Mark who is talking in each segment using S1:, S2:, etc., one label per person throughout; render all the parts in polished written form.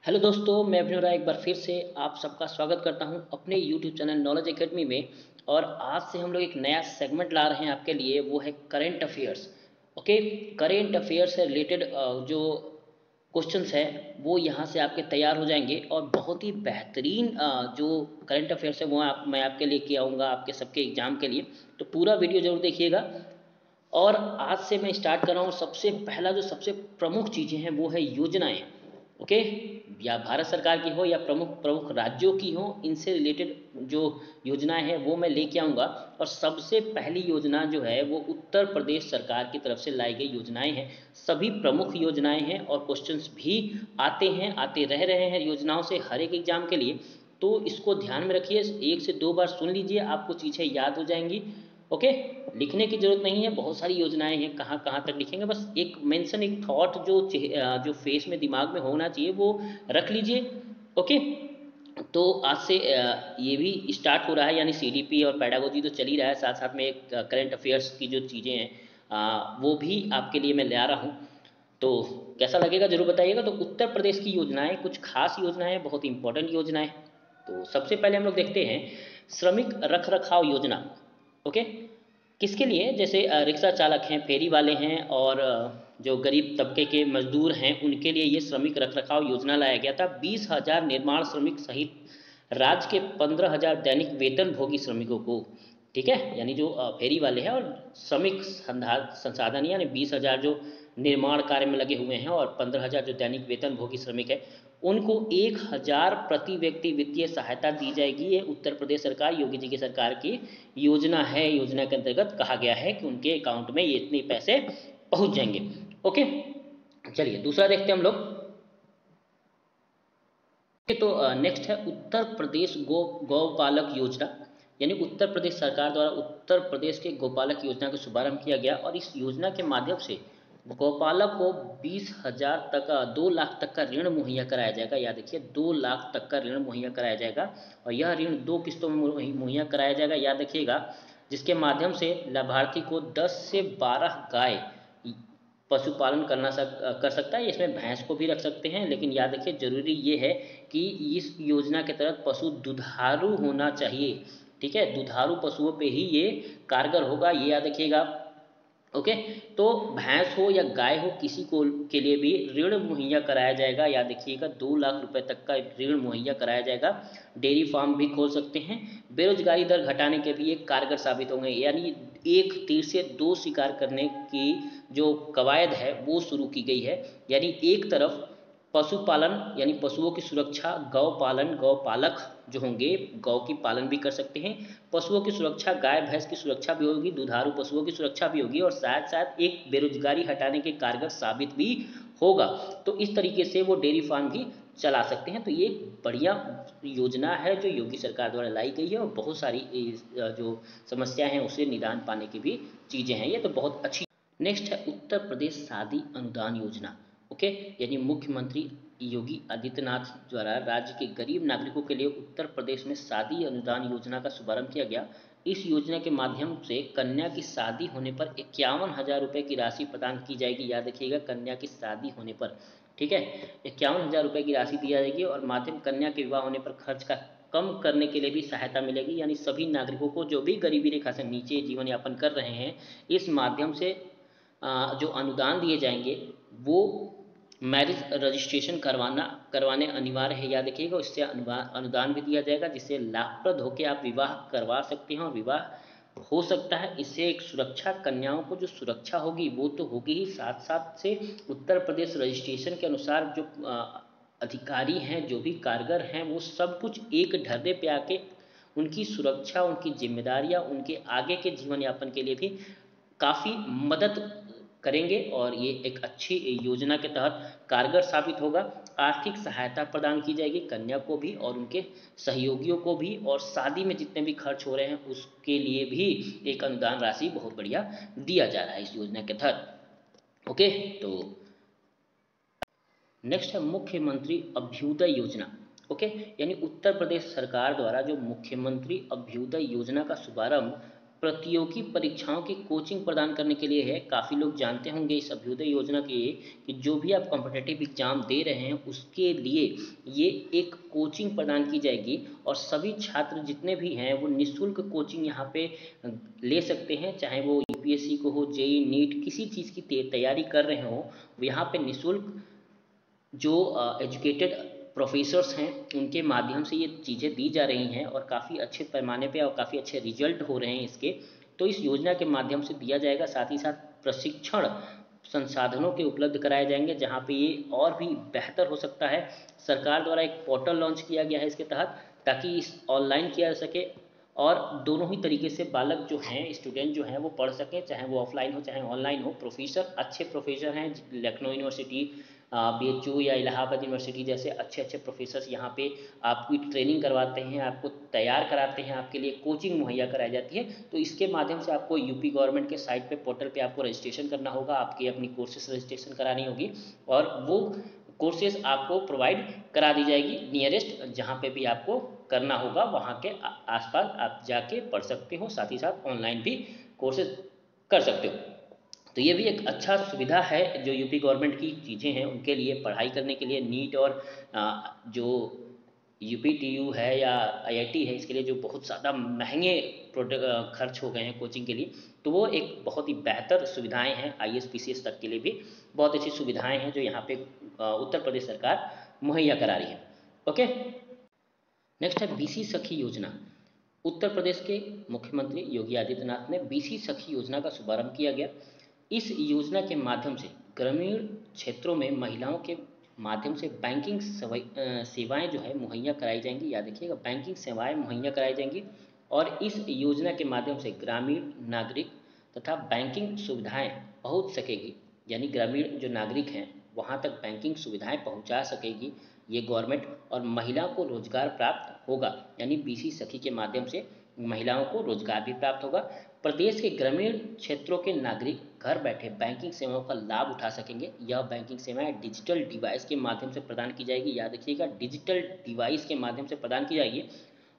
S1: Hello दोस्तों, मैं अभिनव राय एक बार फिर से आप सबका स्वागत करता हूं अपने यूट्यूब चैनल नॉलेज एकेडमी में। और आज से हम लोग एक नया सेगमेंट ला रहे हैं आपके लिए, वो है current affairs. Okay, current affairs से रिलेटेड जो क्वेश्चंस है वो यहाँ से आपके तैयार हो जाएंगे और बहुत ही बेहतरीन जो करंट अफेयर्स है वो मैं आपके लिए किया आऊँगा आपके सबके एग्जाम के लिए। तो पूरा वीडियो जरूर देखिएगा। और आज से मैं स्टार्ट कर रहा हूँ। सबसे पहला जो सबसे प्रमुख चीज़ें हैं वो है योजनाएं। ओके, या भारत सरकार की हो या प्रमुख प्रमुख राज्यों की हो, इनसे रिलेटेड जो योजनाएं हैं वो मैं लेके आऊँगा। और सबसे पहली योजना जो है वो उत्तर प्रदेश सरकार की तरफ से लाई गई योजनाएं हैं। सभी प्रमुख योजनाएं हैं और क्वेश्चंस भी आते रह रहे हैं योजनाओं से हर एक एग्जाम के लिए। तो इसको ध्यान में रखिए, एक से दो बार सुन लीजिए, आपको चीज़ें याद हो जाएंगी। ओके, लिखने की जरूरत नहीं है, बहुत सारी योजनाएं हैं, कहाँ कहाँ तक लिखेंगे, बस एक मेंशन, एक थॉट जो फेस में दिमाग में होना चाहिए वो रख लीजिए। ओके, तो आज से ये भी स्टार्ट हो रहा है, यानी सीडीपी और पेडागोजी तो चल ही रहा है, साथ साथ में एक करंट अफेयर्स की जो चीज़ें हैं वो भी आपके लिए मैं ले आ रहा हूँ। तो कैसा लगेगा जरूर बताइएगा। तो उत्तर प्रदेश की योजनाएं, कुछ खास योजनाएं, बहुत इंपॉर्टेंट योजनाएं। तो सबसे पहले हम लोग देखते हैं श्रमिक रख रखाव योजना। ओके, किसके लिए? जैसे रिक्शा चालक हैं, फेरी वाले हैं, और जो गरीब तबके के मजदूर हैं उनके लिए ये श्रमिक रखरखाव योजना लाया गया था। 20,000 निर्माण श्रमिक सहित राज्य के 15,000 दैनिक वेतन भोगी श्रमिकों को, ठीक है, यानी जो फेरी वाले हैं और श्रमिक संसाधन, यानी 20,000 जो निर्माण कार्य में लगे हुए हैं और 15,000 जो दैनिक वेतन भोगी श्रमिक है, उनको 1,000 प्रति व्यक्ति वित्तीय सहायता दी जाएगी। ये उत्तर प्रदेश सरकार, योगी जी की सरकार की योजना है। योजना के अंतर्गत कहा गया है कि उनके अकाउंट में ये इतने पैसे पहुंच जाएंगे। ओके, चलिए दूसरा देखते हैं हम लोग। तो नेक्स्ट है उत्तर प्रदेश गौपालक योजना। यानी उत्तर प्रदेश सरकार द्वारा उत्तर प्रदेश के गौपालक योजना का शुभारंभ किया गया और इस योजना के माध्यम से गौपालक को 20,000 तक 2 लाख तक का ऋण मुहैया कराया जाएगा। याद रखिए, 2 लाख तक का ऋण मुहैया कराया जाएगा और यह ऋण 2 किस्तों में मुहैया कराया जाएगा, याद रखिएगा, जिसके माध्यम से लाभार्थी को 10 से 12 गाय पशुपालन कर सकता है। इसमें भैंस को भी रख सकते हैं, लेकिन याद रखिए जरूरी ये है कि इस योजना के तहत पशु दुधारू होना चाहिए। ठीक है, दुधारू पशुओं पे ही ये कारगर होगा, ये याद रखिएगा। ओके, तो भैंस हो या गाय हो, किसी को के लिए भी ऋण मुहैया कराया जाएगा। याद रखिएगा, 2 लाख रुपए तक का ऋण मुहैया कराया जाएगा। डेयरी फार्म भी खोल सकते हैं। बेरोजगारी दर घटाने के भी एक कारगर साबित होंगे, यानी एक तीर से दो शिकार करने की जो कवायद है वो शुरू की गई है। यानी एक तरफ पशुपालन यानी पशुओं की सुरक्षा, गौ पालन, गौपालक जो होंगे गौ की पालन भी कर सकते हैं, पशुओं की सुरक्षा, गाय भैंस की सुरक्षा भी होगी, दुधारू पशुओं की सुरक्षा भी होगी और साथ साथ एक बेरोजगारी हटाने के कारगर साबित भी होगा। तो इस तरीके से वो डेयरी फार्म भी चला सकते हैं। तो ये बढ़िया योजना है जो योगी सरकार द्वारा लाई गई है और बहुत सारी जो समस्या हैं उससे निदान पाने की भी चीज़ें हैं। ये तो बहुत अच्छी। नेक्स्ट है उत्तर प्रदेश शादी अनुदान योजना। ओके, यानी मुख्यमंत्री योगी आदित्यनाथ द्वारा राज्य के गरीब नागरिकों के लिए उत्तर प्रदेश में शादी अनुदान योजना का शुभारंभ किया गया। इस योजना के माध्यम से कन्या की शादी होने पर 51,000 रुपये की राशि प्रदान की जाएगी। याद रखिएगा, कन्या की शादी होने पर, ठीक है, 51,000 रुपये की राशि दी जाएगी और माध्यम कन्या के विवाह होने पर खर्च का कम करने के लिए भी सहायता मिलेगी। यानी सभी नागरिकों को जो भी गरीबी रेखा से नीचे जीवन यापन कर रहे हैं, इस माध्यम से जो अनुदान दिए जाएंगे वो मैरिज रजिस्ट्रेशन करवाने अनिवार्य है। याद रखिएगा, इससे अनुदान भी दिया जाएगा जिससे लाभप्रद होकर आप विवाह करवा सकते हैं और विवाह हो सकता है। इससे एक सुरक्षा, कन्याओं को जो सुरक्षा होगी वो तो होगी ही, साथ साथ से उत्तर प्रदेश रजिस्ट्रेशन के अनुसार जो अधिकारी हैं, जो भी कारगर हैं, वो सब कुछ एक ढर्रे पे आके उनकी सुरक्षा, उनकी जिम्मेदारियां, उनके आगे के जीवन यापन के लिए भी काफ़ी मदद करेंगे और ये एक अच्छी योजना के तहत कारगर साबित होगा। आर्थिक सहायता प्रदान की जाएगी कन्या को भी और उनके सहयोगियों को भी, और शादी में जितने भी खर्च हो रहे हैं उसके लिए भी एक अनुदान राशि बहुत बढ़िया दिया जा रहा है इस योजना के तहत। ओके, तो नेक्स्ट है मुख्यमंत्री अभ्युदय योजना। ओके, यानी उत्तर प्रदेश सरकार द्वारा जो मुख्यमंत्री अभ्युदय योजना का शुभारंभ प्रतियोगी परीक्षाओं की कोचिंग प्रदान करने के लिए है। काफ़ी लोग जानते होंगे इस अभ्युदय योजना के कि जो भी आप कॉम्पिटिटिव एग्जाम दे रहे हैं उसके लिए ये एक कोचिंग प्रदान की जाएगी और सभी छात्र जितने भी हैं वो निःशुल्क कोचिंग यहाँ पे ले सकते हैं। चाहे वो यूपीएससी को हो, जेईई, नीट, किसी चीज़ की तैयारी कर रहे हो, वो यहाँ पे निःशुल्क जो एजुकेटेड प्रोफेसर्स हैं उनके माध्यम से ये चीज़ें दी जा रही हैं और काफ़ी अच्छे पैमाने पे और काफ़ी अच्छे रिजल्ट हो रहे हैं इसके। तो इस योजना के माध्यम से दिया जाएगा। साथ ही साथ प्रशिक्षण संसाधनों के उपलब्ध कराए जाएंगे जहाँ पे ये और भी बेहतर हो सकता है। सरकार द्वारा एक पोर्टल लॉन्च किया गया है इसके तहत, ताकि इस ऑनलाइन किया जा सके और दोनों ही तरीके से बालक जो हैं, स्टूडेंट जो हैं वो पढ़ सकें, चाहे वो ऑफलाइन हो चाहे ऑनलाइन हो। प्रोफेसर, अच्छे प्रोफेसर हैं, लखनऊ यूनिवर्सिटी, बीएचयू या इलाहाबाद यूनिवर्सिटी जैसे अच्छे अच्छे प्रोफेसर्स यहाँ पे आपकी ट्रेनिंग करवाते हैं, आपको तैयार कराते हैं, आपके लिए कोचिंग मुहैया कराई जाती है। तो इसके माध्यम से आपको यूपी गवर्नमेंट के साइट पे, पोर्टल पे आपको रजिस्ट्रेशन करना होगा, आपकी अपनी कोर्सेज रजिस्ट्रेशन करानी होगी और वो कोर्सेज आपको प्रोवाइड करा दी जाएगी। नियरेस्ट जहाँ पे भी आपको करना होगा वहाँ के आसपास आप जाके पढ़ सकते हो, साथ ही साथ ऑनलाइन भी कोर्सेज कर सकते हो। तो ये भी एक अच्छा सुविधा है जो यूपी गवर्नमेंट की चीज़ें हैं उनके लिए, पढ़ाई करने के लिए। नीट और जो यूपीटीयू है या आईआईटी है, इसके लिए जो बहुत ज़्यादा महंगे प्रोडक्ट खर्च हो गए हैं कोचिंग के लिए, तो वो एक बहुत ही बेहतर सुविधाएं हैं। आईएएस पीसीएस तक के लिए भी बहुत अच्छी सुविधाएं हैं जो यहाँ पे उत्तर प्रदेश सरकार मुहैया करा रही है। ओके, नेक्स्ट है बीसी सखी योजना। उत्तर प्रदेश के मुख्यमंत्री योगी आदित्यनाथ ने बीसी सखी योजना का शुभारंभ किया गया। इस योजना के माध्यम से ग्रामीण क्षेत्रों में महिलाओं के माध्यम से बैंकिंग सेवाएं जो है मुहैया कराई जाएंगी। याद रखिएगा, बैंकिंग सेवाएं मुहैया कराई जाएंगी और इस योजना के माध्यम से ग्रामीण नागरिक तथा बैंकिंग सुविधाएं पहुंच सकेगी। यानी ग्रामीण जो नागरिक हैं वहां तक बैंकिंग सुविधाएं पहुंचा सकेगी ये गवर्नमेंट, और महिला को रोजगार प्राप्त होगा। यानी बीसी सखी के माध्यम से महिलाओं को रोजगार भी प्राप्त होगा। प्रदेश के ग्रामीण क्षेत्रों के नागरिक घर बैठे बैंकिंग सेवाओं का लाभ उठा सकेंगे। यह बैंकिंग सेवाएं डिजिटल डिवाइस के माध्यम से प्रदान की जाएगी। याद रखिएगा, डिजिटल डिवाइस के माध्यम से प्रदान की जाएगी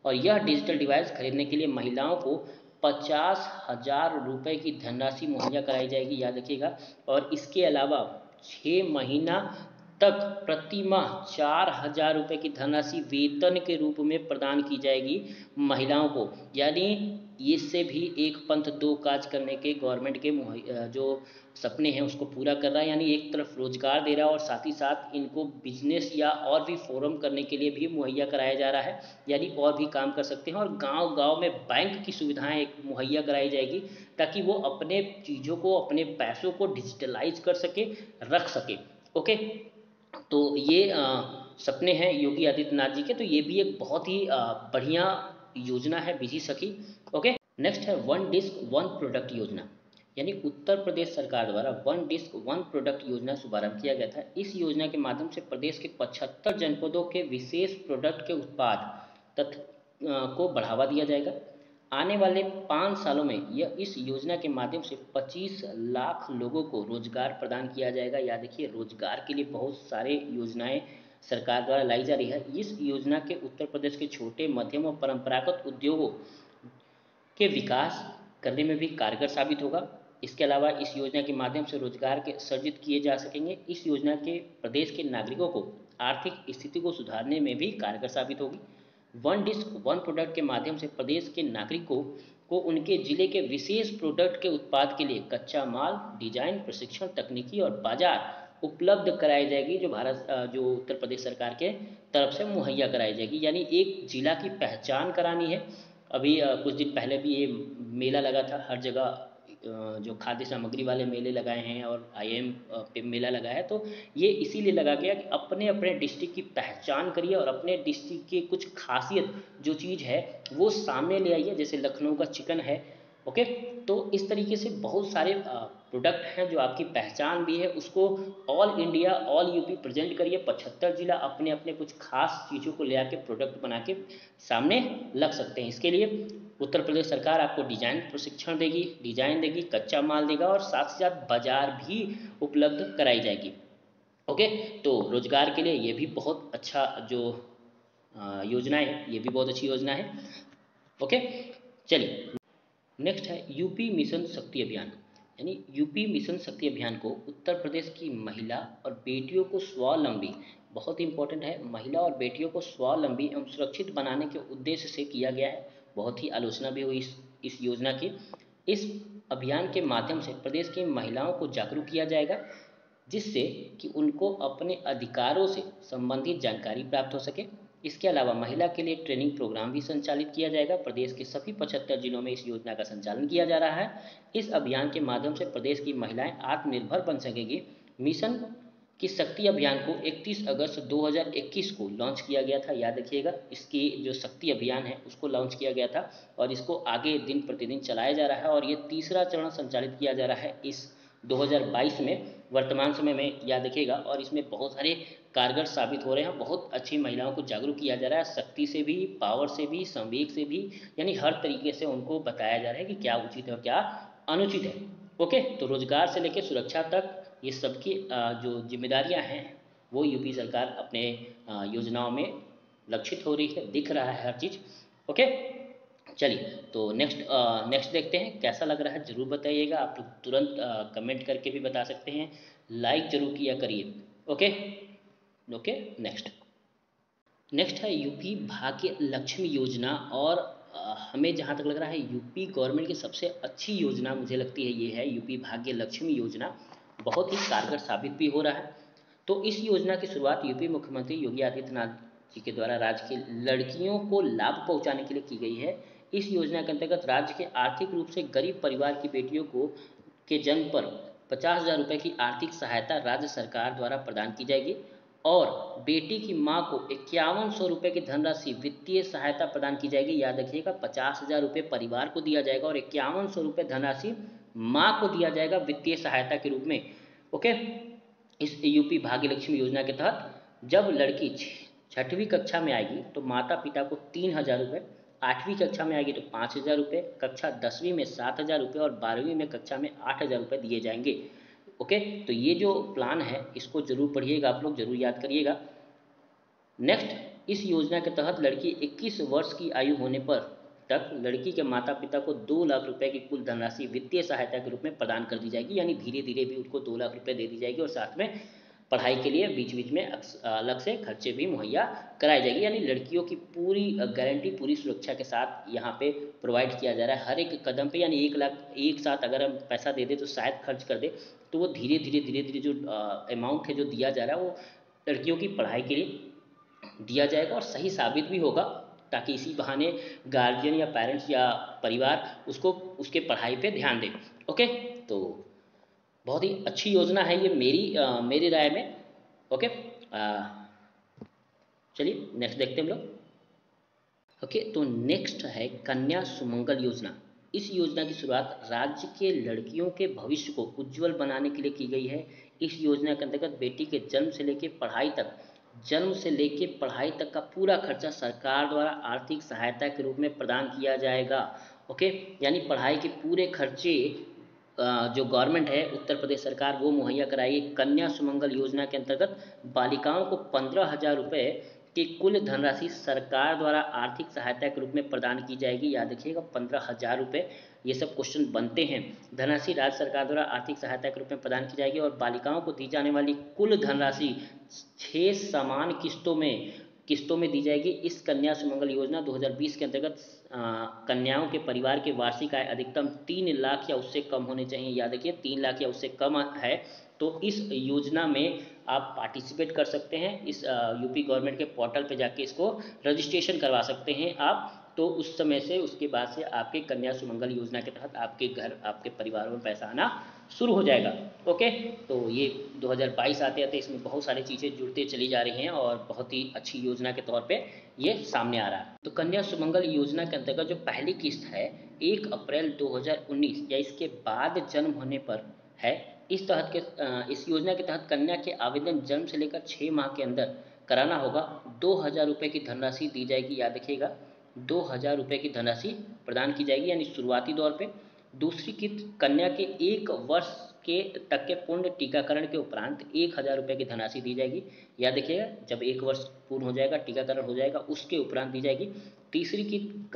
S1: और यह डिजिटल डिवाइस खरीदने के लिए महिलाओं को 50,000 रुपये की धनराशि मुहैया कराई जाएगी। याद रखिएगा, और इसके अलावा 6 महीना तक प्रति माह 4,000 रुपये की धनराशि वेतन के रूप में प्रदान की जाएगी महिलाओं को। यानी इससे भी एक पंथ दो काज करने के गवर्नमेंट के जो सपने हैं उसको पूरा कर रहा है। यानी एक तरफ रोजगार दे रहा है और साथ ही साथ इनको बिजनेस या और भी फोरम करने के लिए भी मुहैया कराया जा रहा है। यानी और भी काम कर सकते हैं और गांव गांव में बैंक की सुविधाएं एक मुहैया कराई जाएगी ताकि वो अपने चीज़ों को, अपने पैसों को डिजिटलाइज कर सके, रख सके। ओके, तो ये सपने हैं योगी आदित्यनाथ जी के। तो ये भी एक बहुत ही बढ़िया योजना है बीसी सखी। ओके, नेक्स्ट है वन डिस्क वन प्रोडक्ट योजना। यानी उत्तर प्रदेश सरकार द्वारा वन डिस्क वन प्रोडक्ट योजना शुभारंभ किया गया था। इस योजना के माध्यम से प्रदेश के 75 जनपदों के विशेष प्रोडक्ट के उत्पाद को बढ़ावा दिया जाएगा। आने वाले 5 सालों में यह इस योजना के माध्यम से 25 लाख लोगों को रोजगार प्रदान किया जाएगा। याद रखिए, रोजगार के लिए बहुत सारे योजनाएं सरकार द्वारा लाई जा रही है। इस योजना के उत्तर प्रदेश के छोटे, मध्यम और परंपरागत उद्योगों के विकास करने में भी कारगर साबित होगा। इसके अलावा इस योजना के माध्यम से रोजगार के सर्जित किए जा सकेंगे। इस योजना के प्रदेश के नागरिकों को आर्थिक स्थिति को सुधारने में भी कारगर साबित होगी। वन डिस्क वन प्रोडक्ट के माध्यम से प्रदेश के नागरिकों को उनके जिले के विशेष प्रोडक्ट के उत्पाद के लिए कच्चा माल, डिजाइन, प्रशिक्षण, तकनीकी और बाजार उपलब्ध कराई जाएगी, जो उत्तर प्रदेश सरकार के तरफ से मुहैया कराई जाएगी। यानी एक जिला की पहचान करानी है। अभी कुछ दिन पहले भी ये मेला लगा था, हर जगह जो खाद्य सामग्री वाले मेले लगाए हैं और आईएम पे मेला लगा है। तो ये इसीलिए लगा गया कि अपने अपने डिस्ट्रिक्ट की पहचान करिए और अपने डिस्ट्रिक्ट की कुछ खासियत जो चीज़ है वो सामने ले आइए। जैसे लखनऊ का चिकन है। ओके, तो इस तरीके से बहुत सारे प्रोडक्ट हैं जो आपकी पहचान भी है, उसको all India, all UP present करिए। 75 जिला अपने अपने कुछ खास चीज़ों को ले आके प्रोडक्ट बना के सामने लग सकते हैं। इसके लिए उत्तर प्रदेश सरकार आपको डिजाइन प्रशिक्षण देगी, डिजाइन देगी, कच्चा माल देगा और साथ ही साथ बाजार भी उपलब्ध कराई जाएगी। ओके, तो रोजगार के लिए ये भी बहुत अच्छा जो योजना है, ये भी बहुत अच्छी योजना है। ओके, चलिए नेक्स्ट है यूपी मिशन शक्ति अभियान, यानी यूपी मिशन शक्ति अभियान को उत्तर प्रदेश की महिला और बेटियों को स्वावलंबी, बहुत ही इंपॉर्टेंट है, महिला और बेटियों को स्वावलंबी एवं सुरक्षित बनाने के उद्देश्य से किया गया है। बहुत ही आलोचना भी हुई इस योजना की। इस अभियान के माध्यम से प्रदेश की महिलाओं को जागरूक किया जाएगा, जिससे कि उनको अपने अधिकारों से संबंधित जानकारी प्राप्त हो सके। इसके अलावा महिला के लिए ट्रेनिंग प्रोग्राम भी संचालित किया जाएगा। प्रदेश के सभी 75 जिलों में इस योजना का संचालन किया जा रहा है। इस अभियान के माध्यम से प्रदेश की महिलाएं आत्मनिर्भर बन सकेगी। मिशन की शक्ति अभियान को 31 अगस्त 2021 को लॉन्च किया गया था, याद रखिएगा। इसकी जो शक्ति अभियान है उसको लॉन्च किया गया था और इसको आगे दिन प्रतिदिन चलाया जा रहा है और ये तीसरा चरण संचालित किया जा रहा है इस 2022 में, वर्तमान समय में, याद रखिएगा। और इसमें बहुत सारे कारगर साबित हो रहे हैं। बहुत अच्छी महिलाओं को जागरूक किया जा रहा है, शक्ति से भी, पावर से भी, संवेग से भी, यानी हर तरीके से उनको बताया जा रहा है कि क्या उचित है और क्या अनुचित है। ओके, तो रोजगार से लेकर सुरक्षा तक ये सबकी जो जिम्मेदारियां हैं वो यूपी सरकार अपने योजनाओं में लक्षित हो रही है, दिख रहा है हर चीज़। ओके, चलिए तो नेक्स्ट देखते हैं कैसा लग रहा है, ज़रूर बताइएगा। आप लोग तुरंत कमेंट करके भी बता सकते हैं, लाइक जरूर किया करिए। ओके ओके, नेक्स्ट है यूपी भाग्य लक्ष्मी योजना। और हमें जहाँ तक लग रहा है यूपी गवर्नमेंट की सबसे अच्छी योजना मुझे लगती है ये है यूपी भाग्य लक्ष्मी योजना। बहुत ही कारगर साबित भी हो रहा है। तो इस योजना की शुरुआत यूपी मुख्यमंत्री योगी आदित्यनाथ जी के द्वारा राज्य की लड़कियों को लाभ पहुंचाने के लिए की गई है। इस योजना के अंतर्गत राज्य के आर्थिक रूप से गरीब परिवार की बेटियों को के जन्म पर 50,000 रुपये की आर्थिक सहायता राज्य सरकार द्वारा प्रदान की जाएगी और बेटी की मां को 5100 रुपये की धनराशि वित्तीय सहायता प्रदान की जाएगी। याद रखिएगा, 50,000 रुपये परिवार को दिया जाएगा और 5100 रुपये धनराशि मां को दिया जाएगा वित्तीय सहायता के रूप में। ओके, इस यूपी भाग्य लक्ष्मी योजना के तहत जब लड़की 6वीं कक्षा में आएगी तो माता पिता को 3,000 रुपये, 8वीं कक्षा में आएगी तो 5,000 रुपये, कक्षा 10वीं में 7,000 रुपये और 12वीं में कक्षा में 8,000 रुपये दिए जाएंगे। ओके, तो ये जो प्लान है इसको जरूर पढ़िएगा, आप लोग जरूर याद करिएगा। नेक्स्ट, इस योजना के तहत लड़की 21 वर्ष की आयु होने पर तक लड़की के माता पिता को 2 लाख रुपए की कुल धनराशि वित्तीय सहायता के रूप में प्रदान कर दी जाएगी। यानी धीरे धीरे भी उनको 2 लाख रुपए दे दी जाएगी और साथ में पढ़ाई के लिए बीच बीच में अलग से खर्चे भी मुहैया कराई जाएगी। यानी लड़कियों की पूरी गारंटी, पूरी सुरक्षा के साथ यहाँ पे प्रोवाइड किया जा रहा है हर एक कदम पे। यानी 1 लाख एक साथ अगर हम पैसा दे दें तो शायद खर्च कर दे, तो वो धीरे धीरे जो अमाउंट है जो दिया जा रहा है वो लड़कियों की पढ़ाई के लिए दिया जाएगा और सही साबित भी होगा, ताकि इसी बहाने गार्जियन या पेरेंट्स या परिवार उसको उसके पढ़ाई पे ध्यान दे। ओके, तो बहुत ही अच्छी योजना है ये मेरी राय में। ओके, चलिए नेक्स्ट देखते हैं हम लोग। ओके, तो नेक्स्ट है कन्या सुमंगल योजना। इस योजना की शुरुआत राज्य के लड़कियों के भविष्य को उज्जवल बनाने के लिए की गई है। इस योजना के अंतर्गत बेटी के जन्म से लेके पढ़ाई तक का पूरा खर्चा सरकार द्वारा आर्थिक सहायता के रूप में प्रदान किया जाएगा। ओके, यानी पढ़ाई के पूरे खर्चे जो गवर्नमेंट है उत्तर प्रदेश सरकार वो मुहैया कराएगी। कन्या सुमंगल योजना के अंतर्गत बालिकाओं को 15,000 रुपये की कुल धनराशि सरकार द्वारा आर्थिक सहायता के रूप में प्रदान की जाएगी। याद रखिएगा, 15,000 रुपये, ये सब क्वेश्चन बनते हैं। धनराशि राज्य सरकार द्वारा आर्थिक सहायता के रूप में प्रदान की जाएगी और बालिकाओं को दी जाने वाली कुल धनराशि 6 समान किस्तों में दी जाएगी। इस कन्या सुमंगल योजना 2020 के अंतर्गत कन्याओं के परिवार के वार्षिक आय अधिकतम 3 लाख या उससे कम होने चाहिए। याद रखिए, 3 लाख या उससे कम है तो इस योजना में आप पार्टिसिपेट कर सकते हैं। इस यूपी गवर्नमेंट के पोर्टल पे जाके इसको रजिस्ट्रेशन करवा सकते हैं आप। तो उस समय से, उसके बाद से आपके कन्या सुमंगल योजना के तहत आपके घर, आपके परिवारों में पैसा आना शुरू हो जाएगा। ओके, तो ये 2022 आते आते इसमें बहुत सारी चीज़ें जुड़ते चली जा रही हैं और बहुत ही अच्छी योजना के तौर पे ये सामने आ रहा है। तो कन्या सुमंगल योजना के अंतर्गत जो पहली किस्त है 1 अप्रैल 2019 या इसके बाद जन्म होने पर है। इस योजना के तहत कन्या के आवेदन जन्म से लेकर 6 माह के अंदर कराना होगा। 2,000 रुपये की धनराशि दी जाएगी। याद रखिएगा, 2,000 रुपये की धनराशि प्रदान की जाएगी यानी शुरुआती दौर पे। दूसरी किस्त कन्या के 1 वर्ष के तक के पूर्ण टीकाकरण के उपरांत 1,000 रुपये की धनराशि दी जाएगी। याद रखिएगा, जब 1 वर्ष पूर्ण हो जाएगा, टीकाकरण हो जाएगा, उसके उपरांत दी जाएगी। तीसरी किस्त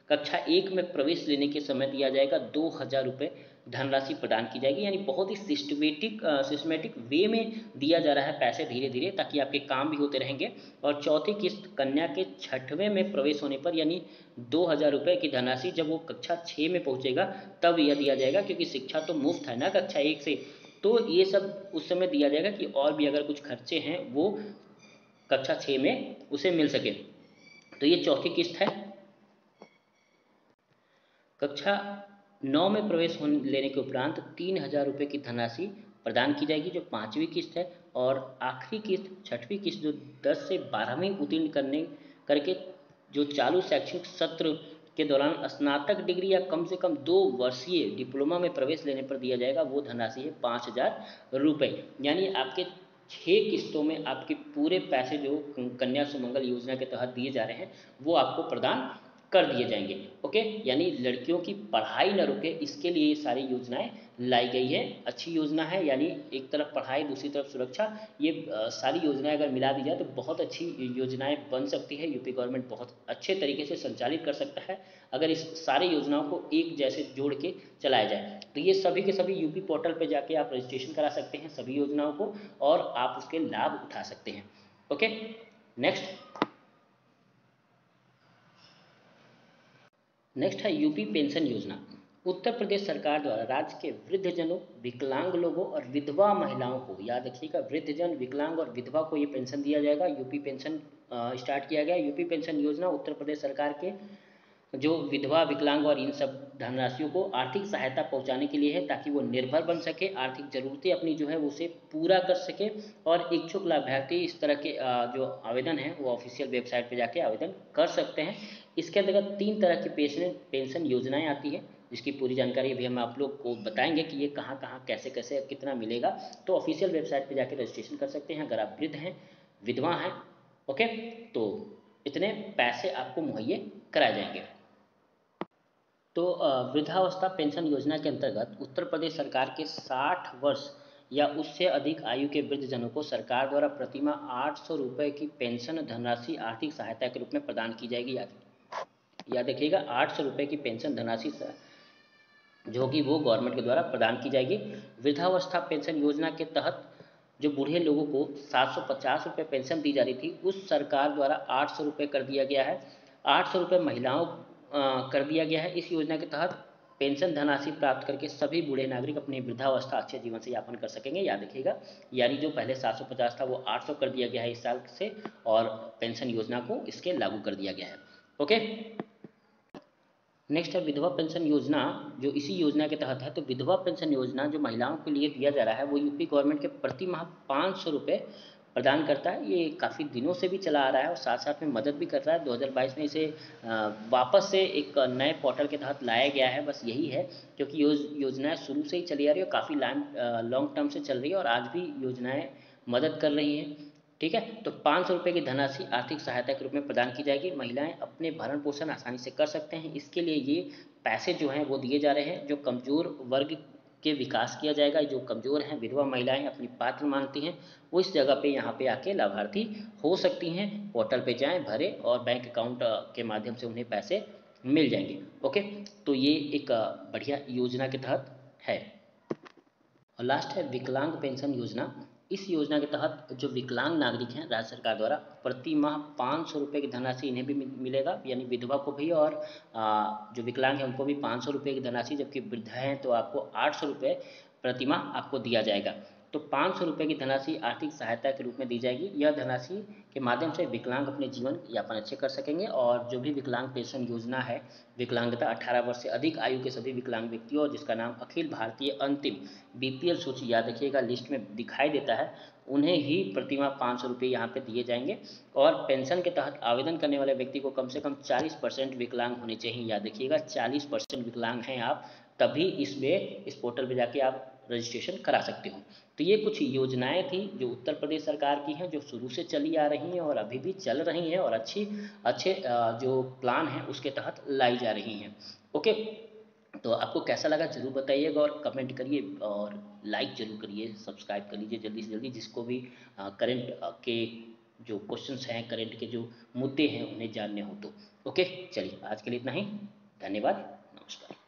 S1: कक्षा 1 में प्रवेश लेने के समय दिया जाएगा 2,000 रुपये धनराशि प्रदान की जाएगी। यानी बहुत ही सिस्टमेटिक वे में दिया जा रहा है पैसे धीरे धीरे, ताकि आपके काम भी होते रहेंगे। और चौथी किस्त कन्या के 6वें में प्रवेश होने पर, यानी 2,000 रुपये की धनराशि जब वो कक्षा 6 में पहुंचेगा तब यह दिया जाएगा, क्योंकि शिक्षा तो मुफ्त है ना कक्षा 1 से, तो ये सब उस समय दिया जाएगा कि और भी अगर कुछ खर्चे हैं वो कक्षा 6 में उसे मिल सके। तो ये चौथी किस्त है। कक्षा 9 में प्रवेश लेने के उपरांत 3,000 रुपये की धनराशि प्रदान की जाएगी, जो 5वीं किस्त है। और आखिरी किस्त 6वीं किस्त जो 10 से 12वीं उत्तीर्ण करके जो चालू शैक्षणिक सत्र के दौरान स्नातक डिग्री या कम से कम 2 वर्षीय डिप्लोमा में प्रवेश लेने पर दिया जाएगा, वो धनराशि है 5,000 रुपये। यानी आपके 6 किस्तों में आपके पूरे पैसे जो कन्या सुमंगल योजना के तहत दिए जा रहे हैं वो आपको प्रदान कर दिए जाएंगे। ओके, यानी लड़कियों की पढ़ाई न रुके, इसके लिए ये सारी योजनाएं लाई गई है। अच्छी योजना है, यानी एक तरफ पढ़ाई दूसरी तरफ सुरक्षा, ये सारी योजनाएं अगर मिला दी जाए तो बहुत अच्छी योजनाएं बन सकती है। यूपी गवर्नमेंट बहुत अच्छे तरीके से संचालित कर सकता है अगर इस सारी योजनाओं को एक जैसे जोड़ के चलाया जाए। तो ये सभी के सभी यूपी पोर्टल पर जाके आप रजिस्ट्रेशन करा सकते हैं सभी योजनाओं को, और आप उसके लाभ उठा सकते हैं। ओके, नेक्स्ट है यूपी पेंशन योजना। उत्तर प्रदेश सरकार द्वारा राज्य के वृद्धजनों, विकलांग लोगों और विधवा महिलाओं को, याद रखिएगा वृद्धजन, विकलांग और विधवा को ये पेंशन दिया जाएगा। यूपी पेंशन स्टार्ट किया गया। यूपी पेंशन योजना उत्तर प्रदेश सरकार के जो विधवा, विकलांग और इन सब धनराशियों को आर्थिक सहायता पहुंचाने के लिए है, ताकि वो निर्भर बन सके, आर्थिक ज़रूरतें अपनी जो है उसे पूरा कर सके। और इच्छुक लाभार्थी इस तरह के जो आवेदन है वो ऑफिशियल वेबसाइट पर जाके आवेदन कर सकते हैं। इसके अंतर्गत 3 तरह की पेंशन योजनाएं आती है, जिसकी पूरी जानकारी अभी हम आप लोग को बताएंगे कि ये कहाँ कहाँ कैसे कैसे कितना मिलेगा। तो ऑफिशियल वेबसाइट पर जाके रजिस्ट्रेशन कर सकते हैं अगर आप वृद्ध हैं, विधवा हैं। ओके, तो इतने पैसे आपको मुहैया कराए जाएंगे। तो वृद्धावस्था पेंशन योजना के अंतर्गत उत्तर प्रदेश सरकार के 60 वर्ष या उससे अधिक आयु के वृद्धजनों को सरकार द्वारा प्रतिमाह 800 रुपये की पेंशन धनराशि आर्थिक सहायता के रूप में प्रदान की जाएगी। याद रखिएगा, 800 रुपये की पेंशन धनराशि जो कि वो गवर्नमेंट के द्वारा प्रदान की जाएगी। वृद्धावस्था पेंशन योजना के तहत जो बूढ़े लोगों को 750 रुपये पेंशन दी जा रही थी, उस सरकार द्वारा 800 रुपये कर दिया गया है। 800 रुपये महिलाओं कर दिया गया है। इस योजना के तहत पेंशन धनराशि प्राप्त करके सभी बूढ़े नागरिक अपनी वृद्धावस्था अच्छे जीवन से यापन कर सकेंगे। याद रखिएगा, यानी जो पहले 750 था वो 800 कर दिया गया है इस साल से, और पेंशन योजना को इसके लागू कर दिया गया है। ओके, नेक्स्ट है विधवा पेंशन योजना, जो इसी योजना के तहत है। तो विधवा पेंशन योजना जो महिलाओं के लिए दिया जा रहा है वो यूपी गवर्नमेंट के प्रति माह 500 रुपये प्रदान करता है। ये काफ़ी दिनों से भी चला आ रहा है और साथ साथ में मदद भी कर रहा है। 2022 में इसे वापस से एक नए पोर्टल के तहत लाया गया है। बस यही है, क्योंकि योजनाएं शुरू से ही चली आ रही है और काफ़ी लॉन्ग टर्म से चल रही है और आज भी योजनाएं मदद कर रही हैं। ठीक है, तो 500 रुपये की धनराशि आर्थिक सहायता के रूप में प्रदान की जाएगी। महिलाएं अपने भरण पोषण आसानी से कर सकते हैं। इसके लिए ये पैसे जो हैं वो दिए जा रहे हैं। जो कमज़ोर वर्ग के विकास किया जाएगा, जो कमज़ोर हैं, विधवा महिलाएं अपनी पात्र मानती हैं, वो इस जगह पे यहाँ पे आके लाभार्थी हो सकती हैं। पोर्टल पे जाएं, भरें और बैंक अकाउंट के माध्यम से उन्हें पैसे मिल जाएंगे। ओके, तो ये एक बढ़िया योजना के तहत है। और लास्ट है विकलांग पेंशन योजना। इस योजना के तहत जो विकलांग नागरिक हैं, राज्य सरकार द्वारा प्रति माह 500 रुपये की धनराशि इन्हें भी मिलेगा, यानी विधवा को भी, और जो विकलांग हैं उनको भी 500 रुपये की धनराशि, जबकि वृद्ध हैं तो आपको 800 रुपये प्रति माह आपको दिया जाएगा। तो 500 रुपये की धनराशि आर्थिक सहायता के रूप में दी जाएगी। यह धनराशि के माध्यम से विकलांग अपने जीवन यापन अच्छे कर सकेंगे। और जो भी विकलांग पेंशन योजना है, विकलांगता 18 वर्ष से अधिक आयु के सभी विकलांग व्यक्तियों, और जिसका नाम अखिल भारतीय अंतिम BPL सूची, याद रखिएगा, लिस्ट में दिखाई देता है, उन्हें ही प्रतिमाह 500 रुपये यहाँ पे दिए जाएंगे। और पेंशन के तहत आवेदन करने वाले व्यक्ति को कम से कम 40% विकलांग होने चाहिए। याद रखिएगा, 40% विकलांग हैं आप, तभी इस पोर्टल पे जाके आप रजिस्ट्रेशन करा सकते हो। तो ये कुछ योजनाएं थी जो उत्तर प्रदेश सरकार की हैं, जो शुरू से चली आ रही हैं और अभी भी चल रही हैं, और अच्छे जो प्लान हैं उसके तहत लाई जा रही हैं। ओके, तो आपको कैसा लगा ज़रूर बताइएगा और कमेंट करिए और लाइक ज़रूर करिए, सब्सक्राइब कर लीजिए जल्दी से जल्दी, जिसको भी करंट के जो क्वेश्चंस हैं, करंट के जो मुद्दे हैं उन्हें जानने हो तो। ओके, चलिए आज के लिए इतना ही। धन्यवाद, नमस्कार।